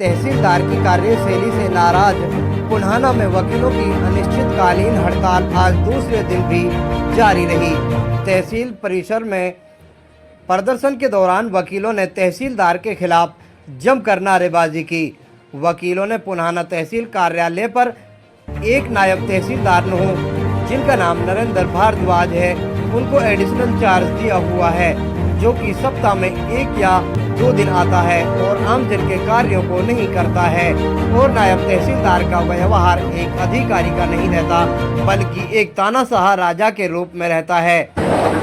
तहसीलदार की कार्यशैली से नाराज पुन्हाना में वकीलों की अनिश्चितकालीन हड़ताल आज दूसरे दिन भी जारी रही। तहसील परिसर में प्रदर्शन के दौरान वकीलों ने तहसीलदार के खिलाफ जमकर नारेबाजी की। वकीलों ने पुन्हाना तहसील कार्यालय पर एक नायब तहसीलदार नुहू, जिनका नाम नरेंद्र भारद्वाज है, उनको एडिशनल चार्ज दिया हुआ है, जो कि सप्ताह में 1 या 2 दिन आता है और आमजन के कार्यों को नहीं करता है। और नायब तहसीलदार का व्यवहार एक अधिकारी का नहीं रहता, बल्कि एक तानाशाह राजा के रूप में रहता है।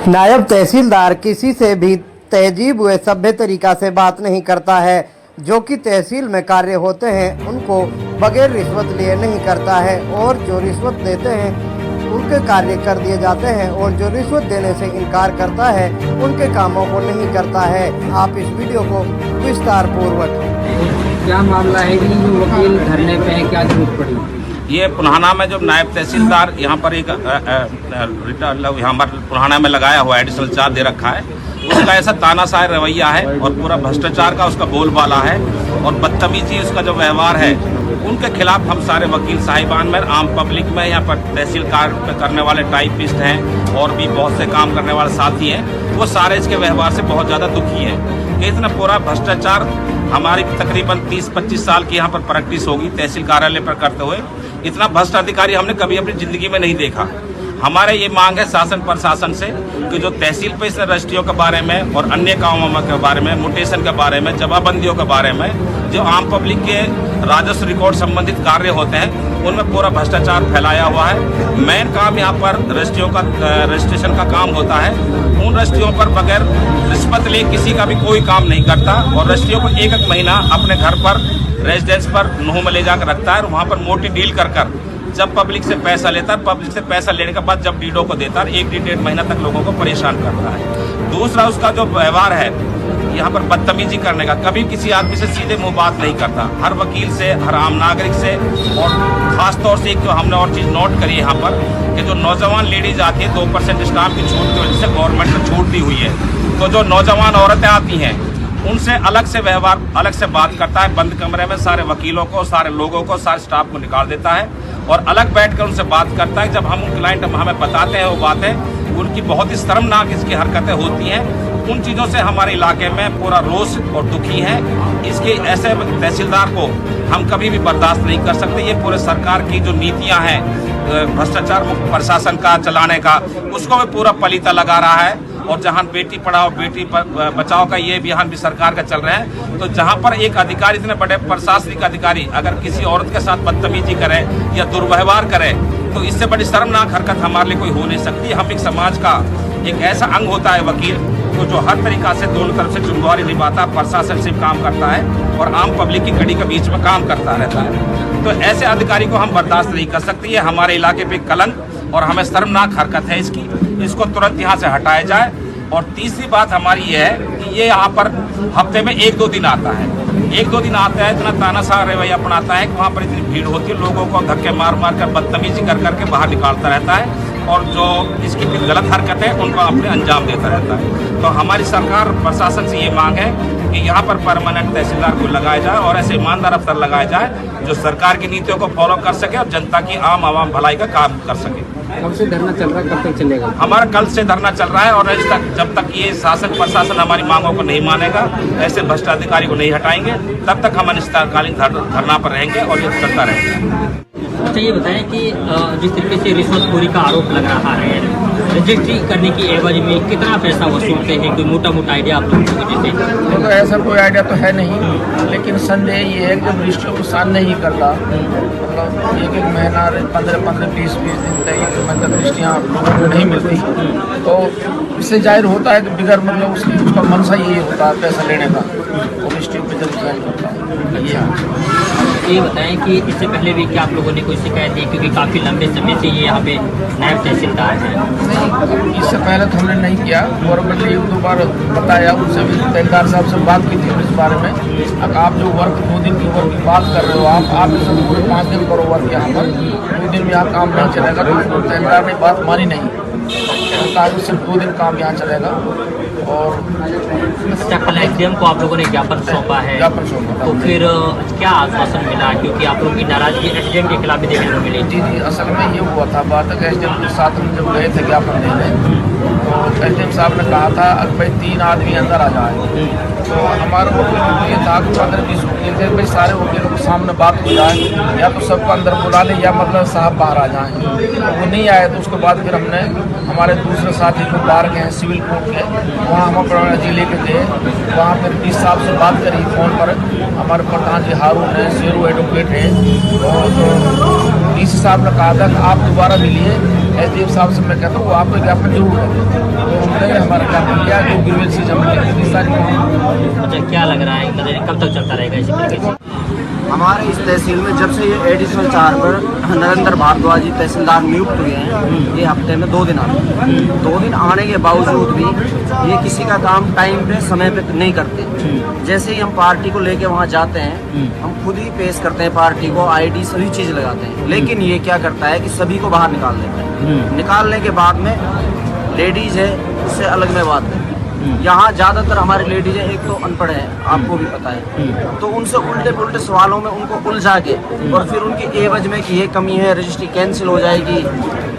नायब तहसीलदार किसी से भी तहजीब हुए सभ्य तरीका से बात नहीं करता है। जो कि तहसील में कार्य होते हैं उनको बगैर रिश्वत लिए नहीं करता है, और जो रिश्वत देते हैं उनके कार्य कर दिए जाते हैं, और जो रिश्वत देने से इनकार करता है उनके कामों को नहीं करता है। आप इस वीडियो को विस्तार पूर्वक। क्या मामला है कि वकील धरने पे है, क्या जरूरत पड़ी? ये पुन्हाना में जो नायब तहसीलदार यहाँ पर एक यहाँ पर पुन्हाना में लगाया हुआ एडिशनल चार्ज दे रखा है, उसका ऐसा तानाशाह रवैया है और पूरा भ्रष्टाचार का उसका बोलबाला है और बदतमीजी उसका जो व्यवहार है, उनके खिलाफ हम सारे वकील साहिबान में, आम पब्लिक में, यहाँ पर तहसील कार्य करने वाले टाइपिस्ट हैं और भी बहुत से काम करने वाले साथी हैं, वो सारे इसके व्यवहार से बहुत ज़्यादा दुखी हैं कि इतना पूरा भ्रष्टाचार हमारी तकरीबन 30-25 साल की यहाँ पर प्रैक्टिस होगी तहसील कार्यालय पर करते हुए, इतना भ्रष्ट अधिकारी हमने कभी अपनी ज़िंदगी में नहीं देखा। हमारे ये मांग है शासन प्रशासन से कि जो तहसील पे इस रजिस्ट्रियों के बारे में और अन्य कामों के बारे में, म्यूटेशन के बारे में, जमाबंदियों के बारे में, जो आम पब्लिक के राजस्व रिकॉर्ड संबंधित कार्य होते हैं, उनमें पूरा भ्रष्टाचार फैलाया हुआ है। मेन काम यहाँ पर रजिस्ट्रियों का रजिस्ट्रेशन का काम होता है। उन रजिस्ट्रियों पर बगैर रिश्वत ले किसी का भी कोई काम नहीं करता, और रजिस्ट्रियों को एक महीना अपने घर पर रेजिडेंस पर नुहू में ले जाकर रखता है और वहाँ पर मोटी डील कर जब पब्लिक से पैसा लेता है, पब्लिक से पैसा लेने के बाद जब डीडो को देता है, 1-1.5 महीना तक लोगों को परेशान करता है। दूसरा उसका जो व्यवहार है यहाँ पर बदतमीजी करने का, कभी किसी आदमी से सीधे मुंह बात नहीं करता, हर वकील से, हर आम नागरिक से, और खास तौर से एक जो हमने और चीज़ नोट करी है यहाँ पर कि जो नौजवान लेडीज आती है 2% स्टाम्प की छूट की वजह से गवर्नमेंट ने छूट दी हुई है, तो जो नौजवान औरतें आती हैं उनसे अलग से व्यवहार, अलग से बात करता है। बंद कमरे में सारे वकीलों को, सारे लोगों को, सारे स्टाफ को निकाल देता है और अलग बैठकर उनसे बात करता है। जब हम क्लाइंट हमें बताते हैं वो बातें, उनकी बहुत ही शर्मनाक इसकी हरकतें होती हैं। उन चीज़ों से हमारे इलाके में पूरा रोष और दुखी है। इसके ऐसे तहसीलदार को हम कभी भी बर्दाश्त नहीं कर सकते। ये पूरे सरकार की जो नीतियाँ हैं भ्रष्टाचार मुक्त प्रशासन का चलाने का, उसको भी पूरा पलीता लगा रहा है। और जहाँ बेटी पढ़ाओ बेटी बचाओ का ये अभियान भी सरकार का चल रहा है, तो जहाँ पर एक अधिकारी, इतने बड़े प्रशासनिक अधिकारी अगर किसी औरत के साथ बदतमीजी करे या दुर्व्यवहार करे, तो इससे बड़ी शर्मनाक हरकत हमारे लिए कोई हो नहीं सकती। हम एक समाज का एक ऐसा अंग होता है वकील, तो जो हर तरीका से दोनों तरफ से जिम्मेदारी निभाता, प्रशासन से काम करता है और आम पब्लिक की कड़ी के बीच में काम करता रहता है। तो ऐसे अधिकारी को हम बर्दाश्त नहीं कर सकते। ये हमारे इलाके पे कलंक और हमें शर्मनाक हरकत है इसकी, इसको तुरंत यहाँ से हटाया जाए। और तीसरी बात हमारी ये है कि ये यहाँ पर हफ्ते में 1-2 दिन आता है, 1-2 दिन आता है, इतना तानाशाह रवैया अपनाता है कि वहाँ पर इतनी भीड़ होती है, लोगों को धक्के मार कर बदतमीजी कर बाहर निकालता रहता है, और जो इसकी फिर गलत हरकत है उनको अपने अंजाम देता रहता है। तो हमारी सरकार प्रशासन से ये मांग है कि यहाँ पर परमानेंट तहसीलदार को लगाया जाए और ऐसे ईमानदार अफसर लगाया जाए जो सरकार की नीतियों को फॉलो कर सके और जनता की आवाम भलाई का काम कर सके। कब से धरना चल रहा है, कब तक चलेगा? हमारा कल से धरना चल रहा है, और जब तक ये शासन प्रशासन हमारी मांगों को नहीं मानेगा, ऐसे भ्रष्टाधिकारी को नहीं हटाएंगे, तब तक हम अनिश्चितकालीन धरना पर रहेंगे और ये चलता रहेगा। अच्छा, ये बताएं कि जिस तरीके से रिश्वतखोरी का आरोप लग रहा है, रजिस्ट्री करने की एवज में कितना पैसा वसूलते हैं, कोई मोटा आइडिया आप लोगों को? जैसे तो ऐसा कोई आइडिया तो है नहीं, लेकिन संदेह ये है कि जब रजिस्ट्री को साइन नहीं करता, मतलब 1-1 महीना 15-20 दिन तक मतलब रजिस्ट्रियाँ लोगों को नहीं मिलती, तो इससे जाहिर होता है कि बिगड़ मतलब उसका मनसा यही होता है पैसा लेने का, और रजिस्ट्री पर जब साइन करता है। ये बताएं कि इससे पहले भी क्या आप लोगों ने कोई शिकायत दी, क्योंकि काफ़ी लंबे समय से ये यहाँ पे नायब तहसीलदार हैं? नहीं, इससे पहले तो हमने नहीं किया, गवर्नमेंट ने 1-2 बार बताया, उनसे भी तहसीलदार साहब से बात की थी इस बारे में। अब आप जो वर्क 2 दिन की वर्क की बात कर रहे हो, आप सब पूरे 5 दिन करो वर्क यहाँ पर, 2 दिन में यहाँ काम नहीं चलेगा, तो तहसीलदार ने बात मानी नहीं। कहा कि सिर्फ 2 दिन काम यहाँ चलेगा। और अच्छा, कल एसडीएम को आप लोगों ने ज्ञापन सौंपा है, ज्ञापन सौंपा था। तो फिर क्या आश्वासन मिला? क्योंकि आप लोगों की नाराजगी एसडीएम के खिलाफ भी देखने को मिली। जी जी, असल में ये हुआ था बात कि एसडीएम के साथ हम जब गए थे ज्ञापन देने, तो एसडीएम साहब ने कहा था अगर भाई 3 आदमी अंदर आ जाए, तो हमारा ये था कि 15-20 वकील थे, भाई सारे वकीलों के सामने बात हो जाए, या तो सबको अंदर बुला ले या मतलब साहब बाहर आ जाएं। तो वो नहीं आए, तो उसके बाद फिर हमने हमारे दूसरे साथी जो बाहर गए हैं सिविल कोर्ट के, वहाँ हम अपना जिले के गए, वहाँ फिर डीसी साहब से बात करी फ़ोन पर। हमारे प्रधान जी हारून है, शेरू एडवोकेट है, और डीसी साहब ने कहा था कि आप दोबारा मिलिए एसडीएम साहब से। मैं कहता हूँ वो आपको ज्ञापन जरूर है, तो हमने हमारा ज्ञापन लिया जो ग्रीवेंस जमा लिखी थी सारी। अच्छा, क्या लग रहा है कब तक चलता रहेगा इसी तरीके से? हमारे इस तहसील में जब से ये एडिशनल 4 पर नरेंद्र भारद्वाज जी तहसीलदार नियुक्त हुए हैं, ये हफ्ते में 2 दिन आते हैं। 2 दिन आने के बावजूद भी ये किसी का काम टाइम पे समय पे नहीं करते। जैसे ही हम पार्टी को लेके वहाँ जाते हैं, हम खुद ही पेश करते हैं पार्टी को, आईडी सभी चीज़ लगाते हैं, लेकिन ये क्या करता है कि सभी को बाहर निकाल देता है। निकालने के बाद में लेडीज़ है, उससे अलग में बात है। यहाँ ज़्यादातर हमारी लेडीज है, एक तो अनपढ़ है, आपको भी पता है, तो उनसे उल्टे पुल्टे सवालों में उनको उलझा के और फिर उनकी एवज में कि ये कमी है, रजिस्ट्री कैंसिल हो जाएगी,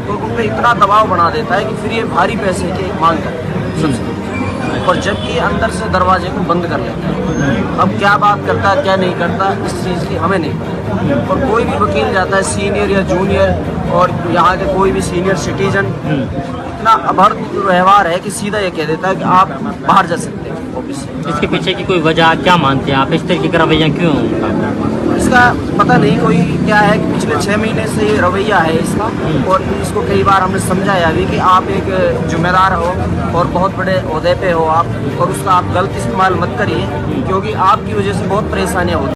तो उन पर इतना दबाव बना देता है कि फिर ये भारी पैसे की मांग करते हैं सबसे, और जबकि अंदर से दरवाजे को बंद कर लेता है। अब क्या बात करता है क्या नहीं करता इस चीज़ की हमें नहीं पता। और कोई भी वकील जाता है, सीनियर या जूनियर, और यहाँ के कोई भी सीनियर सिटीजन, इतना अभद्र व्यवहार है कि सीधा ये कह देता है कि आप बाहर जा सकते हैं ऑफिस से। इसके पीछे की कोई वजह क्या मानते हैं आप? इस तरीके का रवैया क्यों होगा? इसका पता नहीं, कोई क्या है कि पिछले 6 महीने से ये रवैया है इसका, और इसको कई बार हमने समझाया भी कि आप एक जिम्मेदार हो और बहुत बड़े ओहदे पे हो आप, और उसका आप गलत इस्तेमाल मत करिए, क्योंकि आपकी वजह से बहुत परेशानियाँ होती हैं।